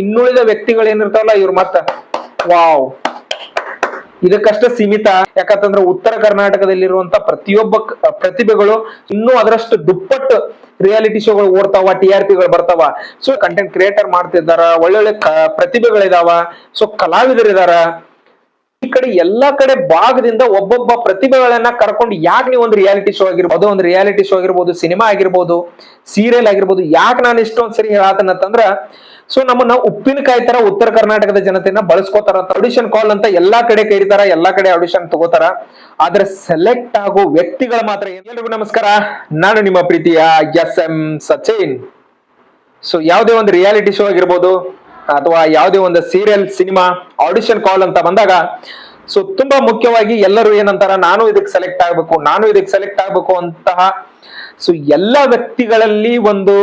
ಇನ್ನುಳಿದ ವ್ಯಕ್ತಿಗಳು ಏನಿರ್ತಾವಲ್ಲ ಇವ್ರು ಮತ್ತ ವಾವ್ ಇದಕ್ಕಷ್ಟ ಸೀಮಿತ. ಯಾಕಂತಂದ್ರೆ ಉತ್ತರ ಕರ್ನಾಟಕದಲ್ಲಿರುವಂತ ಪ್ರತಿಯೊಬ್ಬ ಪ್ರತಿಭೆಗಳು ಇನ್ನೂ ಅದರಷ್ಟು ದುಪ್ಪಟ್ಟು ರಿಯಾಲಿಟಿ ಶೋಗಳು ಓಡ್ತಾವ, TRPಗಳು ಬರ್ತಾವ. ಸೊ ಕಂಟೆಂಟ್ ಕ್ರಿಯೇಟರ್ ಮಾಡ್ತಿದ್ದಾರ, ಒಳ್ಳೊಳ್ಳೆ ಪ್ರತಿಭೆಗಳಿದಾವ, ಸೊ ಕಲಾವಿದರಿದಾರ. ಈ ಕಡೆ ಎಲ್ಲಾ ಕಡೆ ಭಾಗದಿಂದ ಒಬ್ಬೊಬ್ಬ ಪ್ರತಿಭೆಗಳನ್ನ ಕರ್ಕೊಂಡು ಯಾಕೆ ನೀವು ಒಂದು ರಿಯಾಲಿಟಿ ಶೋ ಆಗಿರ್ಬೋದು, ಒಂದು ರಿಯಾಲಿಟಿ ಶೋ ಆಗಿರ್ಬೋದು, ಸಿನಿಮಾ ಆಗಿರ್ಬೋದು, ಸೀರಿಯಲ್ ಆಗಿರ್ಬೋದು, ಯಾಕೆ ನಾನು ಇಷ್ಟೊಂದ್ ಸರಿ ಹೇಳತ್ತಂದ್ರ ಸೊ ನಮ್ಮನ್ನ ಉಪ್ಪಿನಕಾಯಿ ತರ ಉತ್ತರ ಕರ್ನಾಟಕದ ಜನತೆಯನ್ನ ಬಳಸ್ಕೋತಾರ. ಆಡಿಷನ್ ಕಾಲ್ ಅಂತ ಎಲ್ಲಾ ಕಡೆ ಕರೀತಾರ, ಎಲ್ಲಾ ಕಡೆ ಆಡಿಷನ್ ತಗೋತಾರ, ಆದ್ರೆ ಸೆಲೆಕ್ಟ್ ಆಗೋ ವ್ಯಕ್ತಿಗಳ ಮಾತ್ರ. ಎಲ್ಲರಿಗೂ ನಮಸ್ಕಾರ, ನಾನು ನಿಮ್ಮ ಪ್ರೀತಿಯ SM ಸಚಿನ್. ಸೊ ಯಾವುದೇ ಒಂದು ರಿಯಾಲಿಟಿ ಶೋ ಆಗಿರ್ಬೋದು ಅಥವಾ ಯಾವುದೇ ಒಂದು ಸೀರಿಯಲ್, ಸಿನಿಮಾ, ಆಡಿಷನ್ ಕಾಲ್ ಅಂತ ಬಂದಾಗ ಸೊ ತುಂಬಾ ಮುಖ್ಯವಾಗಿ ಎಲ್ಲರೂ ಏನಂತಾರ, ನಾನು ಇದಕ್ಕೆ ಸೆಲೆಕ್ಟ್ ಆಗ್ಬೇಕು ಅಂತಹ ಸೊ ಎಲ್ಲಾ ವ್ಯಕ್ತಿಗಳಲ್ಲಿ ಒಂದು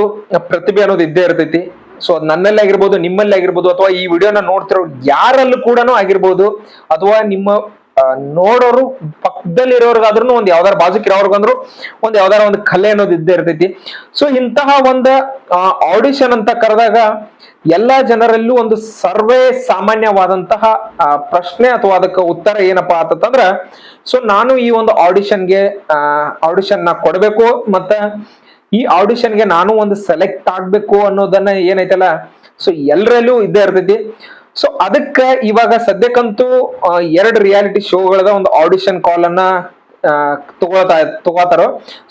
ಪ್ರತಿಭೆ ಅನ್ನೋದು ಇದ್ದೇ ಇರ್ತೈತಿ. ಸೊ ನನ್ನಲ್ಲಿ ಆಗಿರ್ಬೋದು, ನಿಮ್ಮಲ್ಲಿ ಆಗಿರ್ಬೋದು, ಅಥವಾ ಈ ವಿಡಿಯೋನ ನೋಡ್ತಿರೋ ಯಾರಲ್ಲೂ ಕೂಡ ಆಗಿರ್ಬೋದು, ಅಥವಾ ನಿಮ್ಮ ನೋಡೋರು ಪಕ್ಕದಲ್ಲಿರೋರ್ಗಾದ್ರೂ ಒಂದ್ ಯಾವ್ದಾರ ಬಾಜುಕಿರೋರ್ಗಂದ್ರು ಒಂದ್ ಯಾವ್ದಾರ ಒಂದು ಕಲೆ ಅನ್ನೋದು ಇದ್ದೇ ಇರ್ತೈತಿ. ಸೊ ಇಂತಹ ಒಂದು ಆಡಿಷನ್ ಅಂತ ಕರೆದಾಗ ಎಲ್ಲಾ ಜನರಲ್ಲೂ ಒಂದು ಸರ್ವೇ ಸಾಮಾನ್ಯವಾದಂತಹ ಪ್ರಶ್ನೆ ಅಥವಾ ಅದಕ್ಕೆ ಉತ್ತರ ಏನಪ್ಪಾ ಅಂತಂದ್ರ, ಸೊ ನಾನು ಈ ಒಂದು ಆಡಿಷನ್ ನ ಕೊಡ್ಬೇಕು, ಮತ್ತೆ ಈ ಆಡಿಷನ್ಗೆ ನಾನು ಒಂದು ಸೆಲೆಕ್ಟ್ ಆಗ್ಬೇಕು ಅನ್ನೋದನ್ನ ಏನೈತಲ್ಲ ಸೊ ಎಲ್ಲರಲ್ಲೂ ಇದ್ದೇ ಇರ್ತೈತಿ. ಸೊ ಅದಕ್ಕ ಇವಾಗ ಸದ್ಯಕ್ಕಂತೂ 2 ರಿಯಾಲಿಟಿ ಶೋಗಳದ ಒಂದು ಆಡಿಷನ್ ಕಾಲ್ ಅನ್ನ ತಗೋತಾರ.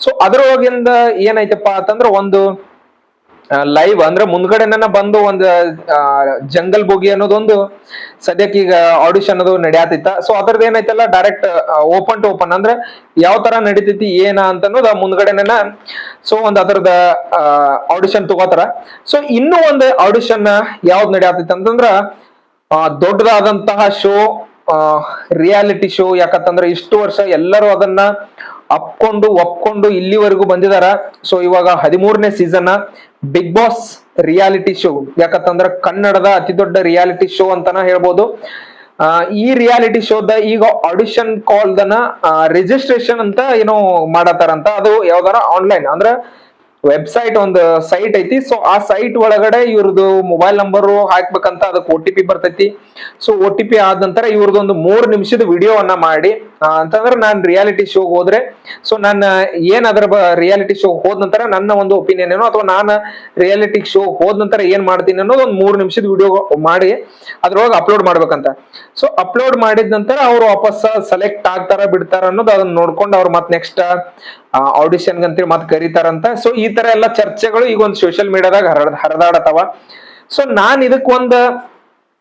ಸೊ ಅದ್ರೊಳಗಿಂದ ಏನೈತಪ್ಪ ಅಂತಂದ್ರ ಒಂದು ಲೈವ್ ಅಂದ್ರೆ ಮುಂದ್ಗಡೆನ ಬಂದು ಒಂದು ಜಂಗಲ್ ಬೋಗಿ ಅನ್ನೋದೊಂದು ಸದ್ಯಕ್ಕೆ ಈಗ ಆಡಿಷನ್ ಅದು ನಡೆಯತಿತ್ತ. ಸೊ ಅದ್ರದ್ದು ಏನೈತಲ್ಲ ಡೈರೆಕ್ಟ್ ಓಪನ್ ಟು ಓಪನ್ ಅಂದ್ರೆ ಯಾವ ತರ ನಡೀತೈತಿ ಏನ ಅಂತ ಅನ್ನೋದು ಮುಂದ್ಗಡೆನ ಸೊ ಒಂದ್ ಅದರದ ಆಡಿಷನ್ ತಗೋತಾರ. ಸೊ ಇನ್ನೂ ಒಂದು ಆಡಿಷನ್ ಯಾವ್ದು ನಡೆಯತೈತಿ ಅಂತಂದ್ರ ದೊಡ್ಡದಾದಂತಹ ಶೋ, ರಿಯಾಲಿಟಿ ಶೋ. ಯಾಕಂತಂದ್ರೆ ಇಷ್ಟು ವರ್ಷ ಎಲ್ಲರೂ ಅದನ್ನ ಒಪ್ಕೊಂಡು ಇಲ್ಲಿವರೆಗೂ ಬಂದಿದಾರ. ಸೊ ಇವಾಗ 13ನೇ season Bigg Boss reality show. ಯಾಕಂತಂದ್ರ ಕನ್ನಡದ ಅತಿ ದೊಡ್ಡ ರಿಯಾಲಿಟಿ ಶೋ ಅಂತಾನ ಹೇಳ್ಬೋದು. ಈ ರಿಯಾಲಿಟಿ ಶೋದ ಈಗ ಆಡಿಷನ್ ಕಾಲ್ದನ ರಿಜಿಸ್ಟ್ರೇಷನ್ ಅಂತ ಏನೋ ಮಾಡತಾರಂತ. ಅದು ಯಾವ್ದಾರ ಆನ್ಲೈನ್ ಅಂದ್ರೆ ವೆಬ್ಸೈಟ್, ಒಂದು ಸೈಟ್ ಐತಿ. ಸೊ ಆ ಸೈಟ್ ಒಳಗಡೆ ಇವ್ರದ್ದು ಮೊಬೈಲ್ ನಂಬರ್ ಹಾಕ್ಬೇಕಂತ, ಅದಕ್ಕೆ OTP ಬರ್ತೈತಿ. ಸೊ OTP ಆದ ನಂತರ ಇವ್ರದೊಂದು 3 ನಿಮಿಷದ ವಿಡಿಯೋವನ್ನ ಮಾಡಿ ಅಂತಂದ್ರೆ ನಾನ್ ರಿಯಾಲಿಟಿ ಶೋ ಹೋದ್ರೆ ಸೊ ನನ್ನ ಏನ್ ಅದ್ರ ರಿಯಾಲಿಟಿ ಶೋ ಹೋದ ನಂತರ ನನ್ನ ಒಂದು ಒಪಿನಿಯನ್ ಏನೋ, ಅಥವಾ ನಾನು ರಿಯಾಲಿಟಿ ಶೋ ಹೋದ ನಂತರ ಏನ್ ಮಾಡ್ತೀನಿ ಅನ್ನೋದು ಒಂದು 3 ನಿಮಿಷದ ವಿಡಿಯೋ ಮಾಡಿ ಅದ್ರೊಳಗೆ ಅಪ್ಲೋಡ್ ಮಾಡ್ಬೇಕಂತ. ಸೊ ಅಪ್ಲೋಡ್ ಮಾಡಿದ ನಂತರ ಅವ್ರು ವಾಪಸ್ ಸೆಲೆಕ್ಟ್ ಆಗ್ತಾರ ಬಿಡ್ತಾರ ಅನ್ನೋದು ಅದನ್ನ ನೋಡ್ಕೊಂಡು ಅವ್ರು ಮತ್ತೆ ನೆಕ್ಸ್ಟ್ ಆಡಿಷನ್ ಅಂತೇಳಿ ಮತ್ತೆ ಕರೀತಾರಂತ. ಸೊ ಈ ತರ ಎಲ್ಲ ಚರ್ಚೆಗಳು ಈಗ ಒಂದು ಸೋಷಿಯಲ್ ಮೀಡಿಯಾದಾಗ ಹರಿದಾಡತಾವ. ಸೊ ನಾನ್ ಇದಕ್ಕೊಂದು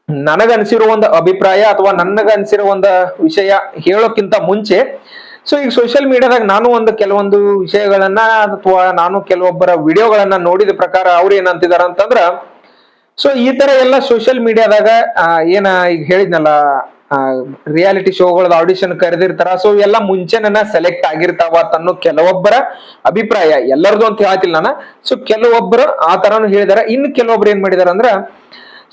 ನನಗನ್ಸಿರೋ ಒಂದು ಅಭಿಪ್ರಾಯ ಅಥವಾ ನನಗನ್ಸಿರೋ ಒಂದು ವಿಷಯ ಹೇಳೋಕ್ಕಿಂತ ಮುಂಚೆ, ಸೊ ಈಗ ಸೋಷಿಯಲ್ ಮೀಡಿಯಾದಾಗ ನಾನು ಒಂದು ಕೆಲವೊಂದು ವಿಷಯಗಳನ್ನ ಅಥವಾ ನಾನು ಕೆಲವೊಬ್ಬರ ವಿಡಿಯೋಗಳನ್ನ ನೋಡಿದ ಪ್ರಕಾರ ಅವ್ರು ಏನಂತಿದಾರ ಅಂತಂದ್ರ, ಸೊ ಈ ತರ ಎಲ್ಲ ಸೋಷಿಯಲ್ ಮೀಡಿಯಾದಾಗ ಏನ ಈಗ ಹೇಳಿದ್ನಲ್ಲ ರಿಯಾಲಿಟಿ ಶೋಗಳದ ಆಡಿಷನ್ ಕರೆದಿರ್ತಾರ. ಸೊ ಎಲ್ಲ ಮುಂಚೆನ ಸೆಲೆಕ್ಟ್ ಆಗಿರ್ತಾವ ಅನ್ನೋ ಕೆಲವೊಬ್ಬರ ಅಭಿಪ್ರಾಯ, ಎಲ್ಲರದು ಅಂತ ಹೇಳ್ತಿಲ್ಲ ನಾನು. ಸೊ ಕೆಲವೊಬ್ಬರು ಆ ತರಾನು ಹೇಳಿದಾರ. ಇನ್ನು ಕೆಲವೊಬ್ರು ಏನ್ ಮಾಡಿದಾರ ಅಂದ್ರ,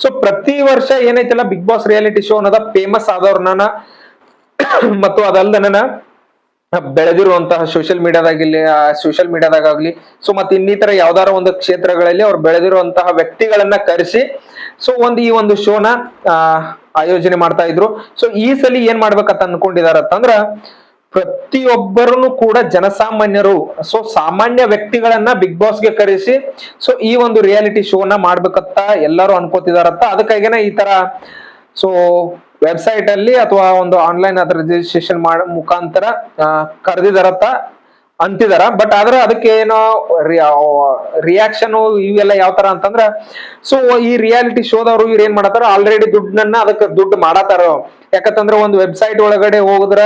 ಸೊ ಪ್ರತಿ ವರ್ಷ ಏನೈತಲ್ಲ ಬಿಗ್ ಬಾಸ್ ರಿಯಾಲಿಟಿ ಶೋ ಅನ್ನೋದ ಫೇಮಸ್ ಆದವ್ರನ್ನ ಮತ್ತು ಅದಲ್ದನ ಬೆಳೆದಿರುವಂತಹ ಸೋಷಿಯಲ್ ಮೀಡಿಯಾದಾಗಲಿ ಸೊ ಮತ್ತೆ ಇನ್ನಿತರ ಯಾವ್ದಾರ ಒಂದು ಕ್ಷೇತ್ರಗಳಲ್ಲಿ ಅವ್ರು ಬೆಳೆದಿರುವಂತಹ ವ್ಯಕ್ತಿಗಳನ್ನ ಕರೆಸಿ ಸೊ ಈ ಒಂದು ಶೋನ ಆಯೋಜನೆ ಮಾಡ್ತಾ ಇದ್ರು. ಸೊ ಈ ಸಲ ಏನ್ ಮಾಡ್ಬೇಕಂತ ಅನ್ಕೊಂಡಿದಾರಂತಂದ್ರ, ಪ್ರತಿಯೊಬ್ಬರನ್ನು ಕೂಡ ಜನಸಾಮಾನ್ಯರು, ಸೊ ಸಾಮಾನ್ಯ ವ್ಯಕ್ತಿಗಳನ್ನ ಬಿಗ್ ಬಾಸ್ಗೆ ಕರೆಸಿ ಸೊ ಈ ಒಂದು ರಿಯಾಲಿಟಿ ಶೋನ ಮಾಡ್ಬೇಕಂತ ಎಲ್ಲರೂ ಅನ್ಕೋತಿದಾರಂತ. ಅದಕ್ಕಾಗಿನ ಈ ತರ ಸೊ ವೆಬ್ಸೈಟ್ ಅಲ್ಲಿ ಅಥವಾ ಒಂದು ಆನ್ಲೈನ್ ಅದ್ರ ರಿಜಿಸ್ಟ್ರೇಷನ್ ಮುಖಾಂತರ ಕರೆದಿದಾರತ್ತ ಅಂತಿದಾರ. ಬಟ್ ಆದ್ರೆ ಅದಕ್ಕೆ ಏನೋ ರಿಯಾಕ್ಷನ್ ಇವೆಲ್ಲ ಯಾವ ತರ ಅಂತಂದ್ರ, ಸೊ ಈ ರಿಯಾಲಿಟಿ ಶೋದವ್ರು ಇವ್ರು ಏನ್ ಮಾಡತಾರ, ಆಲ್ರೆಡಿ ಅದಕ್ಕೆ ದುಡ್ಡು ಮಾಡತಾರ. ಯಾಕಂತಂದ್ರ ಒಂದು ವೆಬ್ಸೈಟ್ ಒಳಗಡೆ ಹೋದ್ರ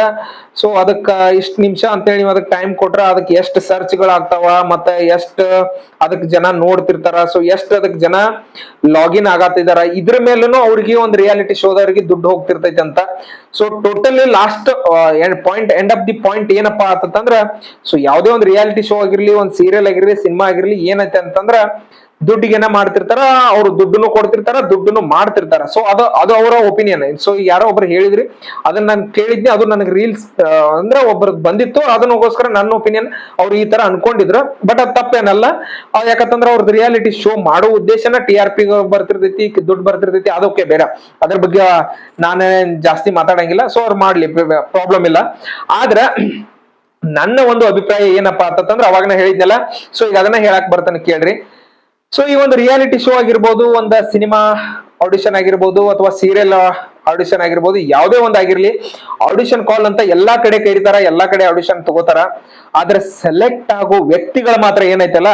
ಸೊ ಅದಕ್ಕ ಇಷ್ಟ ನಿಮಿಷ ಅಂತೇಳಿ ನೀವು ಅದಕ್ಕೆ ಟೈಮ್ ಕೊಟ್ರ ಅದಕ್ಕೆ ಎಷ್ಟು ಸರ್ಚ್ ಗಳಾಗ್ತಾವ, ಮತ್ತೆ ಎಷ್ಟು ಅದಕ್ಕೆ ಜನ ನೋಡ್ತಿರ್ತಾರ, ಸೊ ಎಷ್ಟು ಅದಕ್ಕೆ ಜನ ಲಾಗಿನ್ ಆಗತ್ತಿದಾರ, ಇದ್ರ ಮೇಲೂ ಅವ್ರಿಗೆ ಒಂದು ರಿಯಾಲಿಟಿ ಶೋದವ್ರಿಗೆ ದುಡ್ಡು ಹೋಗ್ತಿರ್ತೈತಿ ಅಂತ. So totally last end of the point ಏನಪ್ಪಾ ಅಂತಂದ್ರ, ಸೊ ಯಾವ್ದೇ ಒಂದು ರಿಯಾಲಿಟಿ ಶೋ ಆಗಿರ್ಲಿ, ಒಂದು ಸೀರಿಯಲ್ ಆಗಿರ್ಲಿ, ಸಿನಿಮಾ ಆಗಿರ್ಲಿ, ಏನೈತೆ ಅಂತಂದ್ರ ದುಡ್ಡಿಗೆನ ಮಾಡ್ತಿರ್ತಾರ, ಅವ್ರು ದುಡ್ಡನ್ನು ಕೊಡ್ತಿರ್ತಾರ, ದುಡ್ಡನ್ನು ಮಾಡ್ತಿರ್ತಾರ. ಸೊ ಅದು ಅವರ ಒಪಿನಿಯನ್. ಸೊ ಯಾರೋ ಒಬ್ರು ಹೇಳಿದ್ರಿ, ಅದನ್ನ ನಾನು ಕೇಳಿದ್ನಿ, ಅದು ನನಗೆ ರೀಲ್ಸ್ ಅಂದ್ರೆ ಒಬ್ರದ್ ಬಂದಿತ್ತು, ಅದನ್ನಗೋಸ್ಕರ ನನ್ನ ಒಪಿನಿಯನ್ ಅವ್ರು ಈ ತರ ಅನ್ಕೊಂಡಿದ್ರು. ಬಟ್ ಅದ್ ತಪ್ಪೇನಲ್ಲ. ಯಾಕಂತಂದ್ರೆ ಅವ್ರದ್ದು ರಿಯಾಲಿಟಿ ಶೋ ಮಾಡೋ ಉದ್ದೇಶನ TRP ಬರ್ತಿರ್ತೈತಿ, ದುಡ್ಡು ಬರ್ತಿರ್ತೈತಿ, ಅದಕ್ಕೆ ಬೇರೆ. ಅದ್ರ ಬಗ್ಗೆ ನಾನೇ ಜಾಸ್ತಿ ಮಾತಾಡಂಗಿಲ್ಲ. ಸೊ ಅವ್ರು ಮಾಡ್ಲಿ, ಪ್ರಾಬ್ಲಮ್ ಇಲ್ಲ. ಆದ್ರೆ ನನ್ನ ಒಂದು ಅಭಿಪ್ರಾಯ ಏನಪ್ಪಾ ಅಂತಂದ್ರೆ, ಅವಾಗನ ಹೇಳಿದ್ನಲ್ಲ, ಸೊ ಈಗ ಅದನ್ನ ಹೇಳಕ್ ಬರ್ತಾನೆ ಕೇಳ್ರಿ. ಸೊ ಈ ಒಂದು ರಿಯಾಲಿಟಿ ಶೋ ಆಗಿರ್ಬೋದು, ಒಂದು ಸಿನಿಮಾ ಆಡಿಷನ್ ಆಗಿರ್ಬೋದು, ಅಥವಾ ಸೀರಿಯಲ್ ಆಡಿಷನ್ ಆಗಿರ್ಬೋದು, ಯಾವುದೇ ಒಂದ್ ಆಗಿರ್ಲಿ, ಆಡಿಷನ್ ಕಾಲ್ ಅಂತ ಎಲ್ಲಾ ಕಡೆ ಕರೀತಾರ, ಎಲ್ಲಾ ಕಡೆ ಆಡಿಷನ್ ತಗೋತಾರ. ಆದ್ರೆ ಸೆಲೆಕ್ಟ್ ಆಗೋ ವ್ಯಕ್ತಿಗಳು ಮಾತ್ರ ಏನೈತಲ್ಲ,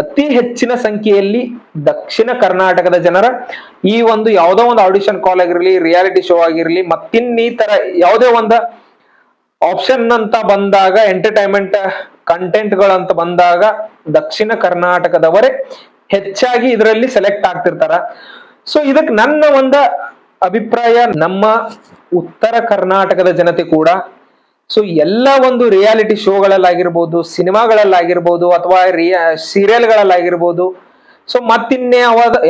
ಅತಿ ಹೆಚ್ಚಿನ ಸಂಖ್ಯೆಯಲ್ಲಿ ದಕ್ಷಿಣ ಕರ್ನಾಟಕದ ಜನರ ಈ ಒಂದು ಯಾವುದೋ ಒಂದು ಆಡಿಷನ್ ಕಾಲ್ ಆಗಿರ್ಲಿ, ರಿಯಾಲಿಟಿ ಶೋ ಆಗಿರ್ಲಿ, ಮತ್ತಿನ್ನಿ ತರ ಯಾವುದೇ ಒಂದು ಆಪ್ಷನ್ ಅಂತ ಬಂದಾಗ, ಎಂಟರ್ಟೈನ್ಮೆಂಟ್ ಕಂಟೆಂಟ್ ಗಳಂತ ಬಂದಾಗ ದಕ್ಷಿಣ ಕರ್ನಾಟಕದವರೇ ಹೆಚ್ಚಾಗಿ ಇದರಲ್ಲಿ ಸೆಲೆಕ್ಟ್ ಆಗ್ತಿರ್ತಾರ. ಸೊ ಇದಕ್ ನನ್ನ ಒಂದು ಅಭಿಪ್ರಾಯ, ನಮ್ಮ ಉತ್ತರ ಕರ್ನಾಟಕದ ಜನತೆ ಕೂಡ ಸೊ ಎಲ್ಲ ಒಂದು ರಿಯಾಲಿಟಿ ಶೋಗಳಲ್ಲಾಗಿರ್ಬೋದು, ಸಿನಿಮಾಗಳಲ್ಲಾಗಿರ್ಬೋದು, ಅಥವಾ ಸೀರಿಯಲ್ಗಳಲ್ಲಾಗಿರ್ಬೋದು, ಸೊ ಮತ್ತಿನ್ನೇ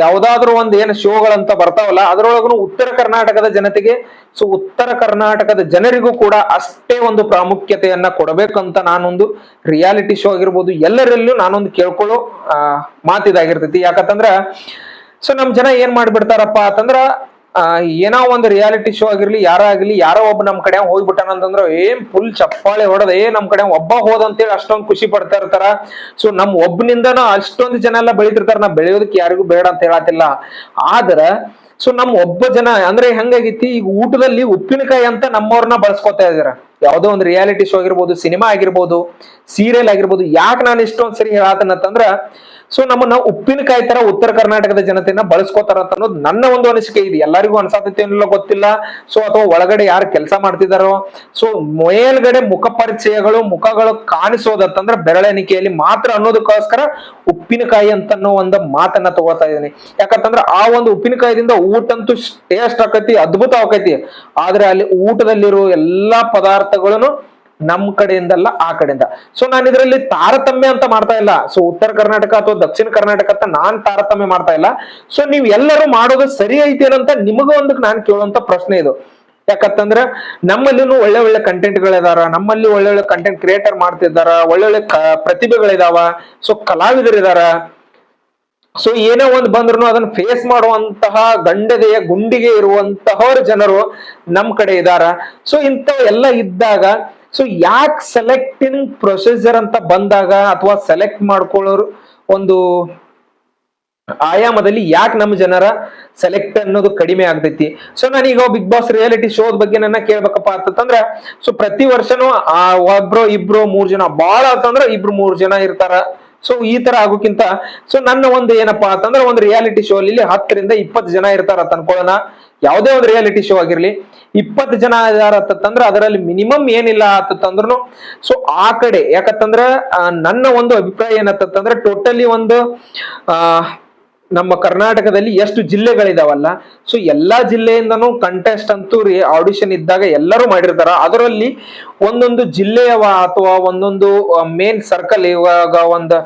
ಯಾವ್ದಾದ್ರು ಒಂದು ಏನು ಶೋಗಳಂತ ಬರ್ತಾವಲ್ಲ, ಅದರೊಳಗೂ ಉತ್ತರ ಕರ್ನಾಟಕದ ಜನತೆಗೆ, ಸೊ ಉತ್ತರ ಕರ್ನಾಟಕದ ಜನರಿಗೂ ಕೂಡ ಅಷ್ಟೇ ಒಂದು ಪ್ರಾಮುಖ್ಯತೆಯನ್ನ ಕೊಡಬೇಕಂತ ನಾನೊಂದು ರಿಯಾಲಿಟಿ ಶೋ ಆಗಿರ್ಬೋದು ಎಲ್ಲರಲ್ಲೂ ನಾನೊಂದು ಕೇಳ್ಕೊಳ್ಳೋ ಮಾತಿದಾಗಿರ್ತೈತಿ. ಯಾಕಂತಂದ್ರ ಸೊ ನಮ್ ಜನ ಏನ್ ಮಾಡ್ಬಿಡ್ತಾರಪ್ಪ ಅಂತಂದ್ರ, ಏನೋ ಒಂದು ರಿಯಾಲಿಟಿ ಶೋ ಆಗಿರ್ಲಿ, ಯಾರೋ ಒಬ್ಬ ನಮ್ ಕಡೆ ಹೋಗ್ಬಿಟ್ಟಾನ ಅಂತಂದ್ರ ಏನ್ ಫುಲ್ ಚಪ್ಪಾಳೆ ಹೊಡೆದ, ನಮ್ ಕಡೆ ಒಬ್ಬ ಹೋದಂತೇಳಿ ಅಷ್ಟೊಂದು ಖುಷಿ ಪಡ್ತಾ ಇರ್ತಾರ. ಸೊ ನಮ್ ಒಬ್ಬನಿಂದನ ಅಷ್ಟೊಂದು ಜನ ಎಲ್ಲ ಬೆಳಿತಿರ್ತಾರ. ನಾ ಬೆಳೆಯೋದಕ್ಕೆ ಯಾರಿಗೂ ಬೇಡ ಅಂತ ಹೇಳತ್ತಿಲ್ಲ. ಆದ್ರ ಸೊ ನಮ್ ಒಬ್ಬ ಜನ ಅಂದ್ರೆ ಹೆಂಗಾಗಿತಿ, ಈಗ ಊಟದಲ್ಲಿ ಉಪ್ಪಿನಕಾಯಿ ಅಂತ ನಮ್ಮವ್ರನ್ನ ಬಳಸ್ಕೊತಾ ಇದಾರ. ಯಾವ್ದೋ ಒಂದು ರಿಯಾಲಿಟಿ ಶೋ ಆಗಿರ್ಬೋದು, ಸಿನಿಮಾ ಆಗಿರ್ಬೋದು, ಸೀರಿಯಲ್ ಆಗಿರ್ಬೋದು. ಯಾಕೆ ನಾನು ಇಷ್ಟೊಂದ್ ಸರಿ ಹೇಳತ್ತಂದ್ರ, ಸೊ ನಮ್ಮನ್ನ ಉಪ್ಪಿನಕಾಯಿ ತರ ಉತ್ತರ ಕರ್ನಾಟಕದ ಜನತೆಯನ್ನ ಬಳಸ್ಕೋತಾರ ಅಂತ ಅನ್ನೋದು ನನ್ನ ಒಂದು ಅನಿಸಿಕೆ ಇದೆ. ಎಲ್ಲರಿಗೂ ಅನ್ಸಾತೈತೇನಿಲ್ಲ ಗೊತ್ತಿಲ್ಲ. ಸೊ ಅಥವಾ ಒಳಗಡೆ ಯಾರು ಕೆಲಸ ಮಾಡ್ತಿದಾರೋ, ಸೊ ಮೇಲ್ಗಡೆ ಮುಖ ಪರಿಚಯಗಳು, ಮುಖಗಳು ಕಾಣಿಸೋದತ್ತಂದ್ರೆ ಬೆರಳೆಣಿಕೆಯಲ್ಲಿ ಮಾತ್ರ ಅನ್ನೋದಕ್ಕೋಸ್ಕರ ಉಪ್ಪಿನಕಾಯಿ ಅಂತ ಅನ್ನೋ ಒಂದು ಮಾತನ್ನ ತಗೋತಾ ಇದೀನಿ. ಯಾಕಂತಂದ್ರೆ ಆ ಒಂದು ಉಪ್ಪಿನಕಾಯಿದಿಂದ ಊಟ ಅಂತೂ ಟೇಸ್ಟ್ ಆಕೈತಿ, ಅದ್ಭುತ ಆಕೈತಿ. ಆದ್ರೆ ಅಲ್ಲಿ ಊಟದಲ್ಲಿರೋ ಎಲ್ಲಾ ಪದಾರ್ಥಗಳನ್ನು ನಮ್ ಕಡೆಯಿಂದಲ್ಲ, ಆ ಕಡೆಯಿಂದ. ಸೊ ನಾನು ಇದರಲ್ಲಿ ತಾರತಮ್ಯ ಅಂತ ಮಾಡ್ತಾ ಇಲ್ಲ. ಸೊ ಉತ್ತರ ಕರ್ನಾಟಕ ಅಥವಾ ದಕ್ಷಿಣ ಕರ್ನಾಟಕ ಅಂತ ನಾನ್ ತಾರತಮ್ಯ ಮಾಡ್ತಾ ಇಲ್ಲ. ಸೊ ನೀವ್ ಎಲ್ಲರೂ ಮಾಡೋದು ಸರಿ ಐತೇನಂತ ನಿಮಗ ಒಂದು ನಾನ್ ಕೇಳುವಂತ ಪ್ರಶ್ನೆ ಇದು. ಯಾಕಂತಂದ್ರ ನಮ್ಮಲ್ಲಿನೂ ಒಳ್ಳೆ ಒಳ್ಳೆ ಕಂಟೆಂಟ್ ಗಳಿದಾರ, ನಮ್ಮಲ್ಲಿ ಒಳ್ಳೊಳ್ಳೆ ಕಂಟೆಂಟ್ ಕ್ರಿಯೇಟರ್ ಮಾಡ್ತಿದ್ದಾರ, ಒಳ್ಳೊಳ್ಳೆ ಪ್ರತಿಭೆಗಳಿದಾವ, ಸೊ ಕಲಾವಿದರಿದಾರ. ಸೊ ಏನೋ ಒಂದು ಬಂದ್ರು ಅದನ್ನ ಫೇಸ್ ಮಾಡುವಂತಹ ಗಂಡದೆಯ ಗುಂಡಿಗೆ ಇರುವಂತಹವ್ರ ಜನರು ನಮ್ ಕಡೆ ಇದಾರ. ಸೊ ಇಂಥ ಎಲ್ಲ ಇದ್ದಾಗ, ಸೊ ಯಾಕೆ ಸೆಲೆಕ್ಟಿಂಗ್ ಪ್ರೊಸೀಜರ್ ಅಂತ ಬಂದಾಗ, ಅಥವಾ ಸೆಲೆಕ್ಟ್ ಮಾಡ್ಕೊಳ್ಳೋರು ಒಂದು ಆಯಾಮದಲ್ಲಿ ಯಾಕೆ ನಮ್ಮ ಜನರ ಸೆಲೆಕ್ಟ್ ಅನ್ನೋದು ಕಡಿಮೆ ಆಗ್ತೈತಿ. ಸೊ ನಾನೀಗ ಬಿಗ್ ಬಾಸ್ ರಿಯಾಲಿಟಿ ಶೋದ ಬಗ್ಗೆ ನನ್ನ ಕೇಳ್ಬೇಕಪ್ಪ ಅಂತಂದ್ರ, ಸೊ ಪ್ರತಿ ವರ್ಷನೂ ಒಬ್ರು ಇಬ್ರು 3 ಜನ, ಬಾಳ ಅಂತಂದ್ರ 2-3 ಜನ ಇರ್ತಾರ. ಸೊ ಈ ತರ ಆಗೋಕ್ಕಿಂತ, ಸೊ ನನ್ನ ಒಂದು ಏನಪ್ಪಾ ಅಂತಂದ್ರೆ, ಒಂದು ರಿಯಾಲಿಟಿ ಶೋ ಅಲ್ಲಿ 10ರಿಂದ 20 ಜನ ಇರ್ತಾರ ಅಂತ ಅನ್ಕೊಳ್ಳೋಣ. ಯಾವುದೇ ಒಂದು ರಿಯಾಲಿಟಿ ಶೋ ಆಗಿರ್ಲಿ, 20 ಜನ ಇದಾರ ಅಂತಂದ್ರ ಅದರಲ್ಲಿ ಮಿನಿಮಮ್ ಏನಿಲ್ಲ ಅಂತಂದ್ರು, ಸೊ ಆ ಕಡೆ ಯಾಕಂತಂದ್ರ ನನ್ನ ಒಂದು ಅಭಿಪ್ರಾಯ ಏನಂತಂದ್ರೆ, ಟೋಟಲಿ ಒಂದು ನಮ್ಮ ಕರ್ನಾಟಕದಲ್ಲಿ ಎಷ್ಟು ಜಿಲ್ಲೆಗಳಿದಾವಲ್ಲ, ಸೊ ಎಲ್ಲಾ ಜಿಲ್ಲೆಯಿಂದನೂ ಕಂಟೆಸ್ಟ್ ಅಂತೂ ಆಡಿಷನ್ ಇದ್ದಾಗ ಎಲ್ಲರೂ ಮಾಡಿರ್ತಾರ. ಅದರಲ್ಲಿ ಒಂದೊಂದು ಜಿಲ್ಲೆಯವ ಅಥವಾ ಒಂದೊಂದು ಮೇನ್ ಸರ್ಕಲ್, ಇವಾಗ ಒಂದು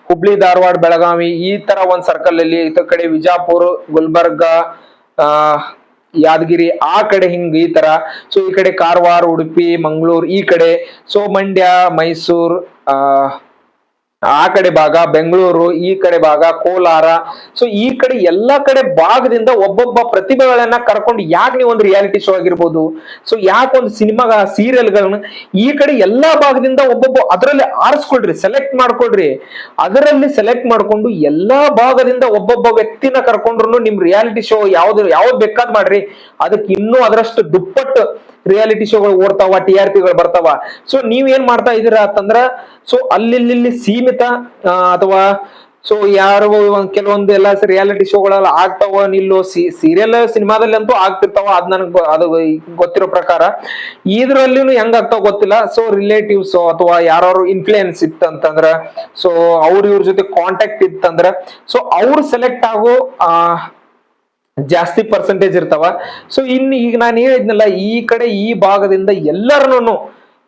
ಹುಬ್ಳಿ, ಧಾರವಾಡ, ಬೆಳಗಾವಿ ಈ ತರ ಒಂದ್ ಸರ್ಕಲ್ ಅಲ್ಲಿ, ಈ ಕಡೆ ವಿಜಾಪುರ, ಗುಲ್ಬರ್ಗ, ಯಾದಗಿರಿ ಆ ಕಡೆ ಹಿಂಗ್ ಈ ತರ. ಸೊ ಈ ಕಡೆ ಕಾರವಾರ, ಉಡುಪಿ, ಮಂಗಳೂರು ಈ ಕಡೆ, ಸೊ ಮಂಡ್ಯ, ಮೈಸೂರು, ಆ ಕಡೆ ಭಾಗ, ಬೆಂಗಳೂರು ಈ ಕಡೆ ಭಾಗ, ಕೋಲಾರ. ಸೊ ಈ ಕಡೆ ಎಲ್ಲಾ ಕಡೆ ಭಾಗದಿಂದ ಒಬ್ಬೊಬ್ಬ ಪ್ರತಿಭೆಗಳನ್ನ ಕರ್ಕೊಂಡು ಯಾಕೆ ನೀವು ಒಂದು ರಿಯಾಲಿಟಿ ಶೋ ಆಗಿರ್ಬೋದು, ಸೊ ಯಾಕೆ ಒಂದು ಸಿನಿಮಾ ಸೀರಿಯಲ್ಗಳನ್ನ ಈ ಕಡೆ ಎಲ್ಲಾ ಭಾಗದಿಂದ ಒಬ್ಬೊಬ್ಬ ಅದರಲ್ಲಿ ಆರಿಸ್ಕೊಳ್ರಿ, ಸೆಲೆಕ್ಟ್ ಮಾಡ್ಕೊಳ್ರಿ. ಅದರಲ್ಲಿ ಸೆಲೆಕ್ಟ್ ಮಾಡ್ಕೊಂಡು ಎಲ್ಲಾ ಭಾಗದಿಂದ ಒಬ್ಬೊಬ್ಬ ವ್ಯಕ್ತಿನ ಕರ್ಕೊಂಡ್ರು ನಿಮ್ ರಿಯಾಲಿಟಿ ಶೋ ಯಾವ್ದು ಬೇಕಾದ್ ಮಾಡ್ರಿ. ಅದಕ್ಕೆ ಇನ್ನೂ ಅದರಷ್ಟು ದುಪ್ಪಟ್ಟು ರಿಯಾಲಿಟಿ ಶೋಗಳು ಓಡ್ತಾವ, TRPಗಳು ಬರ್ತಾವ. ಸೊ ನೀವ್ ಏನ್ ಮಾಡ್ತಾ ಇದೀರಾ ಅಂತಂದ್ರ, ಸೊ ಅಲ್ಲಿ ಸೀಮಿತ ಅಥವಾ ಸೊ ಯಾರು ಕೆಲವೊಂದು ಎಲ್ಲ ರಿಯಾಲಿಟಿ ಶೋಗಳೆಲ್ಲ ಆಗ್ತಾವ, ನಿಲ್ಲೋ ಸೀರಿಯಲ್ ಸಿನಿಮಾದಲ್ಲಿ ಅಂತೂ ಆಗ್ತಿರ್ತಾವ. ಅದ್ ನನಗ್ ಅದು ಗೊತ್ತಿರೋ ಪ್ರಕಾರ. ಇದ್ರಲ್ಲಿನೂ ಹೆಂಗ್ ಆಗ್ತಾವ ಗೊತ್ತಿಲ್ಲ. ಸೊ ರಿಲೇಟಿವ್ಸ್ ಅಥವಾ ಯಾರು ಇನ್ಫ್ಲೂಯೆನ್ಸ್ ಇತ್ತಂತಂದ್ರ, ಸೊ ಇವ್ರ ಜೊತೆ ಕಾಂಟ್ಯಾಕ್ಟ್ ಇತ್ತಂದ್ರ, ಸೊ ಅವ್ರು ಸೆಲೆಕ್ಟ್ ಆಗೋ ಜಾಸ್ತಿ ಪರ್ಸೆಂಟೇಜ್ ಇರ್ತಾವ. ಸೊ ಈಗ ನಾನು ಹೇಳಿದ್ನಲ್ಲ, ಈ ಕಡೆ ಈ ಭಾಗದಿಂದ ಎಲ್ಲರನ್ನು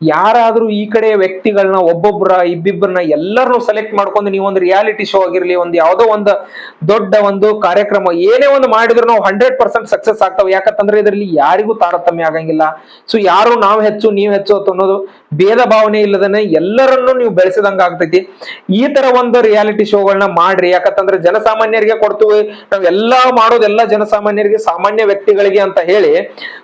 ಯಾರಾದ್ರೂ ಈ ಕಡೆ ವ್ಯಕ್ತಿಗಳನ್ನ ಒಬ್ಬೊಬ್ರ ಇಬ್ಬಿಬ್ಬರನ್ನ ಎಲ್ಲರನ್ನು ಸೆಲೆಕ್ಟ್ ಮಾಡ್ಕೊಂಡು ನೀವು ಒಂದು ರಿಯಾಲಿಟಿ ಶೋ ಆಗಿರ್ಲಿ, ಒಂದು ಯಾವುದೋ ಒಂದು ದೊಡ್ಡ ಒಂದು ಕಾರ್ಯಕ್ರಮ ಏನೇ ಒಂದು ಮಾಡಿದ್ರು ನಾವು 100% ಸಕ್ಸಸ್ ಆಗ್ತಾವೆ. ಯಾಕಂತಂದ್ರೆ ಇದರಲ್ಲಿ ಯಾರಿಗೂ ತಾರತಮ್ಯ ಆಗಂಗಿಲ್ಲ. ಸೊ ಯಾರು ನಾವ್ ಹೆಚ್ಚು ನೀವ್ ಹೆಚ್ಚು ಅಂತ ಅನ್ನೋದು ಭೇದ ಭಾವನೆ ಇಲ್ಲದನೆ ಎಲ್ಲರನ್ನು ನೀವು ಬೆಳೆಸಿದಂಗ ಆಗ್ತೈತಿ. ಈ ತರ ಒಂದು ರಿಯಾಲಿಟಿ ಶೋಗಳನ್ನ ಮಾಡ್ರಿ. ಯಾಕಂತಂದ್ರೆ ಜನಸಾಮಾನ್ಯರಿಗೆ ಕೊಡ್ತೀವಿ ನಾವ್ ಎಲ್ಲಾ ಮಾಡೋದೆಲ್ಲ ಜನಸಾಮಾನ್ಯರಿಗೆ, ಸಾಮಾನ್ಯ ವ್ಯಕ್ತಿಗಳಿಗೆ ಅಂತ ಹೇಳಿ.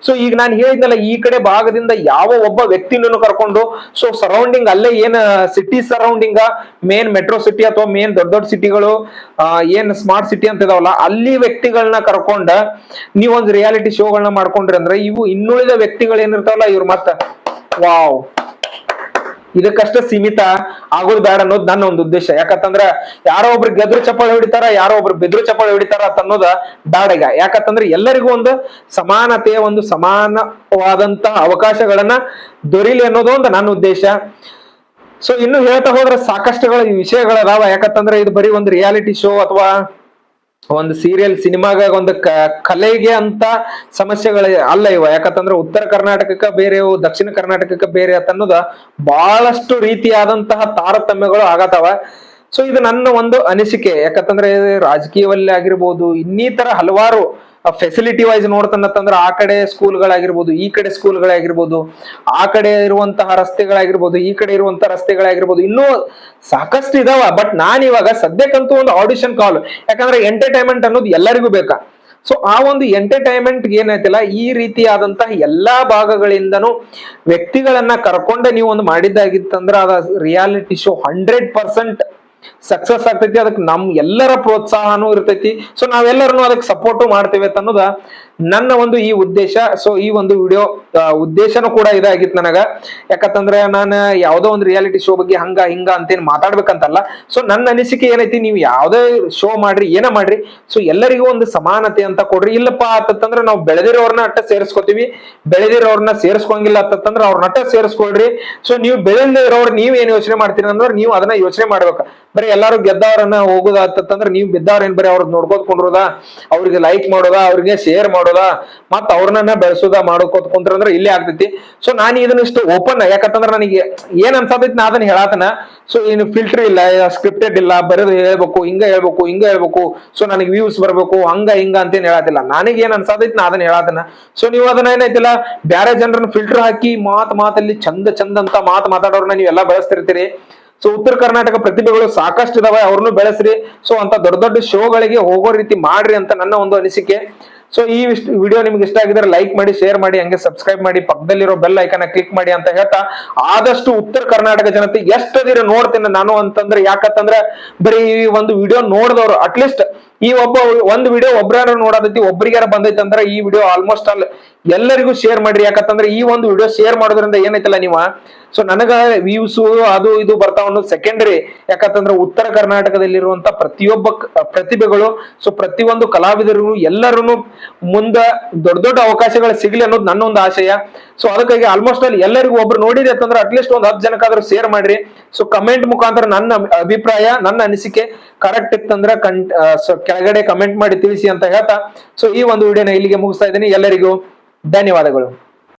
ಸೊ ಈಗ ನಾನು ಹೇಳಿದ್ನಲ್ಲ, ಈ ಕಡೆ ಭಾಗದಿಂದ ಯಾವ ಒಬ್ಬ ವ್ಯಕ್ತಿನೂ ಕರ್ಕೊಂಡು, ಸೊ ಸರೌಂಡಿಂಗ್ ಅಲ್ಲೇ ಏನ್ city surrounding main metro city ಅಥವಾ ಮೇನ್ ದೊಡ್ಡ ದೊಡ್ಡ ಸಿಟಿಗಳು ಏನ್ ಸ್ಮಾರ್ಟ್ ಸಿಟಿ ಅಂತ ಇದಾವಲ್ಲ, ಅಲ್ಲಿ ವ್ಯಕ್ತಿಗಳನ್ನ ಕರ್ಕೊಂಡ ನೀವೊಂದು ರಿಯಾಲಿಟಿ ಶೋಗಳನ್ನ ಮಾಡ್ಕೊಂಡ್ರಿ ಅಂದ್ರೆ ಇವು ಇನ್ನುಳಿದ ವ್ಯಕ್ತಿಗಳು ಏನಿರ್ತಾವಲ್ಲ ಇವ್ರು ಮತ್ತ ವಾವ್ ಇದಕ್ಕಷ್ಟ ಸೀಮಿತ ಆಗೋದು ಬೇಡ ಅನ್ನೋದು ನನ್ನ ಒಂದು ಉದ್ದೇಶ. ಯಾಕಂತಂದ್ರ ಯಾರೋ ಒಬ್ರು ಗೆದ್ರು ಚಪ್ಪಾಳೆ ಹೊಡಿತಾರ, ಯಾರೋ ಒಬ್ರು ಬೆದ್ರು ಚಪ್ಪಾಳೆ ಹೊಡಿತಾರ ಅಂತ ಅನ್ನೋದ ಬೇಡ. ಯಾಕಂತಂದ್ರೆ ಎಲ್ಲರಿಗೂ ಒಂದು ಸಮಾನತೆಯ ಒಂದು ಸಮಾನವಾದಂತಹ ಅವಕಾಶಗಳನ್ನ ದೊರೀಲಿ ಅನ್ನೋದು ಒಂದು ನನ್ನ ಉದ್ದೇಶ. ಸೊ ಇನ್ನು ಹೇಳ್ತಾ ಹೋದ್ರೆ ಸಾಕಷ್ಟುಗಳ ವಿಷಯಗಳದಾವ. ಯಾಕಂತಂದ್ರೆ ಇದು ಬರೀ ಒಂದು ರಿಯಾಲಿಟಿ ಶೋ ಅಥವಾ ಒಂದು ಸೀರಿಯಲ್ ಸಿನಿಮಾಗ ಒಂದು ಕಲೆಗೆ ಅಂತ ಸಮಸ್ಯೆಗಳ ಅಲ್ಲ ಇವ. ಯಾಕಂತಂದ್ರೆ ಉತ್ತರ ಕರ್ನಾಟಕಕ್ಕೆ ಬೇರೆ, ದಕ್ಷಿಣ ಕರ್ನಾಟಕಕ್ಕೆ ಬೇರೆ ಅಂತ ಅನ್ನೋದ ಬಹಳಷ್ಟು ರೀತಿಯಾದಂತಹ ತಾರತಮ್ಯಗಳು ಆಗತಾವ. ಸೊ ಇದು ನನ್ನ ಒಂದು ಅನಿಸಿಕೆ. ಯಾಕಂತಂದ್ರೆ ರಾಜಕೀಯವಲ್ಲೇ ಆಗಿರ್ಬೋದು, ಇನ್ನಿತರ ಹಲವಾರು ಫೆಸಿಲಿಟಿ ವೈಸ್ ನೋಡ್ತಂದ್ರೆ ಆ ಕಡೆ ಸ್ಕೂಲ್ಗಳಾಗಿರ್ಬೋದು, ಈ ಕಡೆ ಸ್ಕೂಲ್ಗಳಾಗಿರ್ಬೋದು, ಆ ಕಡೆ ಇರುವಂತಹ ರಸ್ತೆಗಳಾಗಿರ್ಬೋದು, ಈ ಕಡೆ ಇರುವಂತಹ ರಸ್ತೆಗಳಾಗಿರ್ಬೋದು, ಇನ್ನೂ ಸಾಕಷ್ಟು ಇದಾವ. ಬಟ್ ನಾನ್ ಇವಾಗ ಸದ್ಯಕ್ಕಂತೂ ಒಂದು ಆಡಿಷನ್ ಕಾಲ್. ಯಾಕಂದ್ರೆ ಎಂಟರ್ಟೈನ್ಮೆಂಟ್ ಅನ್ನೋದು ಎಲ್ಲರಿಗೂ ಬೇಕಾ. ಸೊ ಆ ಒಂದು ಎಂಟರ್ಟೈನ್ಮೆಂಟ್ ಏನೈತಿಲ್ಲ, ಈ ರೀತಿಯಾದಂತಹ ಎಲ್ಲಾ ಭಾಗಗಳಿಂದನೂ ವ್ಯಕ್ತಿಗಳನ್ನ ಕರ್ಕೊಂಡೆ ನೀವು ಒಂದು ಮಾಡಿದ್ದಾಗಿತ್ತಂದ್ರ ಅದ ರಿಯಾಲಿಟಿ ಶೋ 100% ಸಕ್ಸಸ್ ಆಗ್ತೈತಿ. ಅದಕ್ಕೆ ನಮ್ ಎಲ್ಲರ ಪ್ರೋತ್ಸಾಹನೂ ಇರ್ತೈತಿ. ಸೊ ನಾವೆಲ್ಲರೂ ಅದಕ್ಕೆ ಸಪೋರ್ಟ್ ಮಾಡ್ತೇವೆ ಅಂತ ಅನ್ನೋದ ನನ್ನ ಒಂದು ಈ ಉದ್ದೇಶ. ಸೊ ಈ ಒಂದು ವಿಡಿಯೋ ಉದ್ದೇಶನೂ ಕೂಡ ಇದಾಗಿತ್ತು ನನಗ. ಯಾಕಂತಂದ್ರೆ ನಾನು ಯಾವ್ದೋ ಒಂದು ರಿಯಾಲಿಟಿ ಶೋ ಬಗ್ಗೆ ಹಂಗ ಹಿಂಗ ಅಂತೇನ್ ಮಾತಾಡ್ಬೇಕಂತಲ್ಲ. ಸೊ ನನ್ನ ಅನಿಸಿಕೆ ಏನೈತಿ, ನೀವು ಯಾವ್ದೇ ಶೋ ಮಾಡ್ರಿ, ಏನ ಮಾಡ್ರಿ, ಸೊ ಎಲ್ಲರಿಗೂ ಒಂದು ಸಮಾನತೆ ಅಂತ ಕೊಡ್ರಿ. ಇಲ್ಲಪ್ಪ ಅಂತಂದ್ರೆ ನಾವು ಬೆಳೆದಿರೋರ್ನ ಅಟ್ಟ ಸೇರಿಸ್ಕೊತೀವಿ, ಬೆಳೆದಿರೋರ್ನ ಸೇರಿಸ್ಕೊಂಗಿಲ್ಲ ಅಂತಂದ್ರೆ ಅವ್ರನ್ನ ಅಟ್ಟ ಸೇರಿಸ್ಕೊಳ್ರಿ. ಸೊ ನೀವು ಬೆಳೆದೇ ಇರೋರು ನೀವ್ ಏನ್ ಯೋಚನೆ ಮಾಡ್ತೀರಿ ಅಂದ್ರೆ ನೀವು ಅದನ್ನ ಯೋಚನೆ ಮಾಡ್ಬೇಕ. ಬರೀ ಎಲ್ಲಾರು ಗೆದ್ದವ್ರನ್ನ ಹೋಗುದಂತಂದ್ರೆ ನೀವು ಬಿದ್ದವ್ರ ಏನ್ ಬರೀ ಅವ್ರನ್ನ ನೋಡ್ಕೋತ ಕುಂಡ್ರೋದ, ಅವ್ರಿಗೆ ಲೈಕ್ ಮಾಡೋದ, ಅವ್ರಿಗೆ ಶೇರ್ ಮಾಡೋದ, ಮತ್ತ ಅವ್ರನ್ನ ಬೆಳೆಸೋದ ಮಾಡ್ಕೋತ ಕುಂತ್ರಂದ್ರೆ ಇಲ್ಲೇ ಆಗ್ತೈತಿ. ಸೊ ನಾನು ಇದನ್ನ ಇಷ್ಟು ಓಪನ್, ಯಾಕಂತಂದ್ರೆ ನನಗೆ ಏನ್ ಅನ್ಸತೈತಿ ನಾ ಅದನ್ನ ಹೇಳತನ. ಸೊ ಏನು ಫಿಲ್ಟರ್ ಇಲ್ಲ, ಸ್ಕ್ರಿಪ್ಟೆಡ್ ಇಲ್ಲ, ಬರೋದು ಹೇಳ್ಬೇಕು, ಹಿಂಗ ಹೇಳ್ಬೇಕು, ಹಿಂಗ ಹೇಳ್ಬೇಕು, ಸೊ ನನಗೆ ವ್ಯೂಸ್ ಬರ್ಬೇಕು, ಹಂಗ ಹಿಂಗ ಅಂತೇನ್ ಹೇಳತಿಲ್ಲ. ನನಗೆ ಏನ್ ಅನ್ಸತೈತಿ ನಾ ಅದನ್ನ ಹೇಳತನ. ಸೊ ನೀವು ಅದನ್ನ ಏನೈತಿಲ್ಲ ಬ್ಯಾರೆ ಜನರನ್ನ ಫಿಲ್ಟರ್ ಹಾಕಿ ಮಾತಲ್ಲಿ ಚಂದ ಅಂತ ಮಾತಾಡೋರ್ನ ನೀವೆಲ್ಲಾ ಬೆಳೆಸ್ತಿರ್ತೀರಿ. ಸೊ ಉತ್ತರ ಕರ್ನಾಟಕ ಪ್ರತಿಭೆಗಳು ಸಾಕಷ್ಟು ಇದಾವೆ, ಅವ್ರನ್ನು ಬೆಳೆಸ್ರಿ. ಸೊ ಅಂತ ದೊಡ್ಡ ದೊಡ್ಡ ಶೋಗಳಿಗೆ ಹೋಗೋ ರೀತಿ ಮಾಡ್ರಿ ಅಂತ ನನ್ನ ಒಂದು ಅನಿಸಿಕೆ. ಸೊ ಈ ವಿಡಿಯೋ ನಿಮ್ಗೆ ಇಷ್ಟ ಆಗಿದ್ರೆ ಲೈಕ್ ಮಾಡಿ, ಶೇರ್ ಮಾಡಿ, ಹಂಗೆ ಸಬ್ಸ್ಕ್ರೈಬ್ ಮಾಡಿ, ಪಕ್ಕದಲ್ಲಿರೋ ಬೆಲ್ ಐಕನ್ ಕ್ಲಿಕ್ ಮಾಡಿ ಅಂತ ಹೇಳ್ತಾ, ಆದಷ್ಟು ಉತ್ತರ ಕರ್ನಾಟಕ ಜನತೆ ಎಷ್ಟದಿರ ನೋಡ್ತೇನೆ ನಾನು ಅಂತಂದ್ರೆ, ಯಾಕಂತಂದ್ರೆ ಬರೀ ಈ ಒಂದು ವಿಡಿಯೋ ನೋಡಿದವ್ರು ಅಟ್ಲೀಸ್ಟ್ ಈ ಒಂದು ವಿಡಿಯೋ ಒಬ್ರಾರು ನೋಡೋದೈತಿ, ಒಬ್ರಿಗಾರ ಬಂದೈತಿ ಅಂದ್ರೆ ಈ ವಿಡಿಯೋ ಆಲ್ಮೋಸ್ಟ್ ಆಲ್ ಎಲ್ಲರಿಗೂ ಶೇರ್ ಮಾಡ್ರಿ. ಯಾಕಂತಂದ್ರೆ ಈ ಒಂದು ವಿಡಿಯೋ ಶೇರ್ ಮಾಡೋದ್ರಿಂದ ಏನೈತಲ್ಲ ನೀವು, ಸೊ ನನಗ ವ್ಯೂಸ್ ಅದು ಇದು ಬರ್ತಾವ ಅನ್ನೋದು ಸೆಕೆಂಡರಿ. ಯಾಕಂತಂದ್ರೆ ಉತ್ತರ ಕರ್ನಾಟಕದಲ್ಲಿರುವಂತ ಪ್ರತಿಯೊಬ್ಬ ಪ್ರತಿಭೆಗಳು, ಸೊ ಪ್ರತಿಯೊಂದು ಕಲಾವಿದರು ಎಲ್ಲರೂ ಮುಂದ ದೊಡ್ಡ ದೊಡ್ಡ ಅವಕಾಶಗಳು ಸಿಗ್ಲಿ ಅನ್ನೋದು ನನ್ನ ಒಂದು ಆಶಯ. ಸೊ ಅದಕ್ಕಾಗಿ ಆಲ್ಮೋಸ್ಟ್ ಅಲ್ಲಿ ಎಲ್ಲರಿಗೂ ಒಬ್ರು ನೋಡಿದೆ ಅಂತಂದ್ರೆ ಅಟ್ಲೀಸ್ಟ್ ಒಂದು 10 ಜನಕ್ಕಾದ್ರೂ ಶೇರ್ ಮಾಡ್ರಿ. ಸೊ ಕಮೆಂಟ್ ಮುಖಾಂತರ ನನ್ನ ಅಭಿಪ್ರಾಯ, ನನ್ನ ಅನಿಸಿಕೆ ಕರೆಕ್ಟ್ ಇತ್ತಂದ್ರೆ ಕೆಳಗಡೆ ಕಮೆಂಟ್ ಮಾಡಿ ತಿಳಿಸಿ ಅಂತ ಹೇಳ್ತಾ, ಸೊ ಈ ಒಂದು ವಿಡಿಯೋನ ಇಲ್ಲಿಗೆ ಮುಗಿಸ್ತಾ ಇದ್ದೀನಿ. ಎಲ್ಲರಿಗೂ ಧನ್ಯವಾದಗಳು.